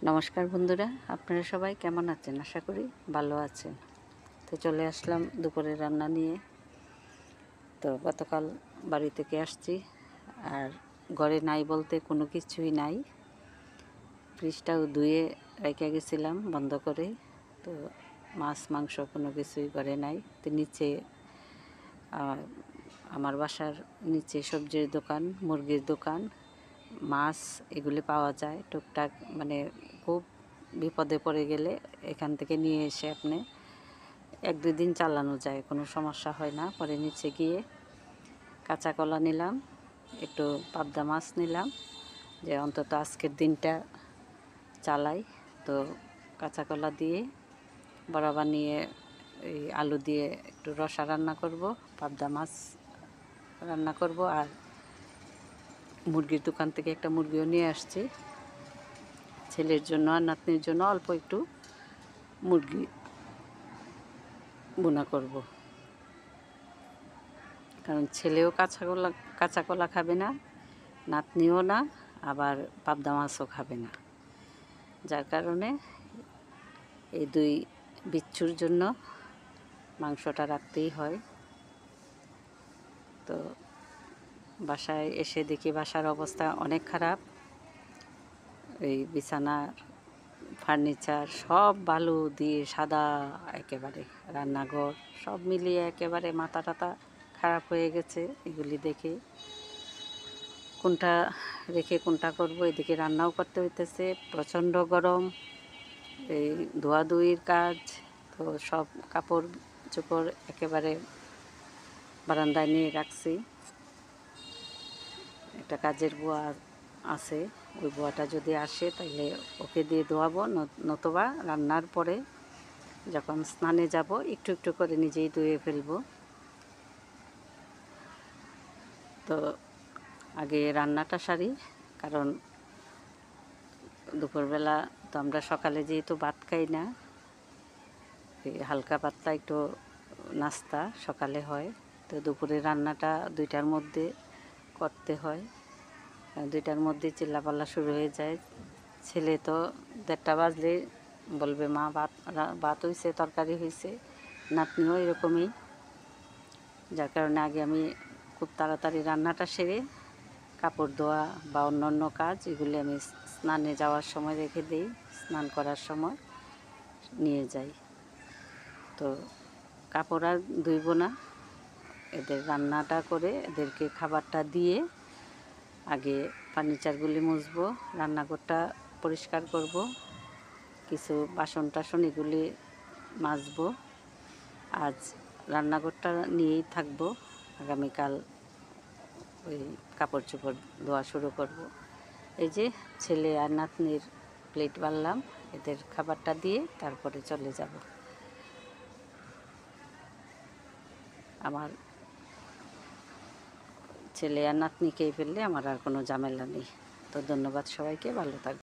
নমস্কার বন্ধুরা, আপনারা সবাই কেমন আছেন? আশা করি ভালো আছেন। তো চলে আসলাম দুপুরে রান্না নিয়ে। তো গতকাল বাড়ি থেকে আসছি, আর ঘরে নাই বলতে কোনো কিছুই নাই। ফ্রিজটাও ধুয়ে রেখে গেছিলাম বন্ধ করে। তো মাছ মাংস কোনো কিছুই ঘরে নাই। তো নিচে আমার বাসার নিচে সবজির দোকান, মুরগির দোকান, মাছ এগুলি পাওয়া যায় টুকটাক। মানে খুব বিপদে পড়ে গেলে এখান থেকে নিয়ে এসে আপনি 1-2 দিন চালানো যায়, কোনো সমস্যা হয় না। পরে নিচে গিয়ে কাঁচা কলা নিলাম, একটু পাবদা মাছ নিলাম, যে অন্তত আজকের দিনটা চালাই। তো কাঁচা কলা দিয়ে বড়া বানিয়ে এই আলু দিয়ে একটু রসা রান্না করব, পাবদা মাছ রান্না করব। আর মুরগির দোকান থেকে একটা মুরগিও নিয়ে আসছি, ছেলের জন্য আর নাতনির জন্য অল্প একটু মুরগি বোনা করব, কারণ ছেলেও কাঁচা কলা খাবে না, নাতনিও না, আবার পাবদা মাছও খাবে না। যার কারণে এই দুই বিচ্ছুর জন্য মাংসটা রাখতেই হয়। তো বাসায় এসে দেখি বাসার অবস্থা অনেক খারাপ। এই বিছানার ফার্নিচার সব বালু দিয়ে সাদা, একেবারে রান্নাঘর সব মিলিয়ে একেবারে মাথা টাথা খারাপ হয়ে গেছে এগুলি দেখে। কোনটা রেখে কোনটা করব, এদিকে রান্নাও করতে হইতেছে, প্রচণ্ড গরম, এই ধোয়াধুয়ির কাজ। তো সব কাপড় চোপড় একেবারে বারান্দায় নিয়ে রাখছি। একটা কাজের বুয়া আছে, ওই বুয়াটা যদি আসে তাহলে ওকে দিয়ে ধোয়াবো, নতুবা রান্নার পরে যখন স্নানে যাব একটু একটু করে নিজেই ধুয়ে ফেলবো। তো আগে রান্নাটা সারি, কারণ দুপুরবেলা তো আমরা সকালে যেহেতু ভাত খাই না, হালকা পাতলা একটু নাস্তা সকালে হয়। তো দুপুরে রান্নাটা 2টার মধ্যে করতে হয়, 2টার মধ্যে চিল্লাপাল্লা শুরু হয়ে যায়। ছেলে তো 1:30 বাজলে বলবে মা ভাত হয়েছে, তরকারি হয়েছে। নাতনিও এরকমই। যার কারণে আগে আমি খুব তাড়াতাড়ি রান্নাটা সেরে কাপড় ধোয়া বা অন্য কাজ এগুলি আমি স্নানে যাওয়ার সময় রেখে দিই, স্নান করার সময় নিয়ে যাই। তো কাপড় আর ধুইব না, এদের রান্নাটা করে এদেরকে খাবারটা দিয়ে আগে ফার্নিচারগুলি মুছবো, রান্নাঘরটা পরিষ্কার করব, কিছু বাসন টাসন এগুলি মাজবো। আজ রান্নাঘরটা নিয়েই থাকবো, আগামীকাল ওই কাপড় চোপড় ধোয়া শুরু করব। এই যে ছেলে আর নাতনির প্লেট বাড়লাম, এদের খাবারটা দিয়ে তারপরে চলে যাব। আমার ছেলে আর নাতনি খেয়ে ফেললে আমার আর কোনো ঝামেলা নেই। তো ধন্যবাদ সবাইকে, ভালো থাকবে।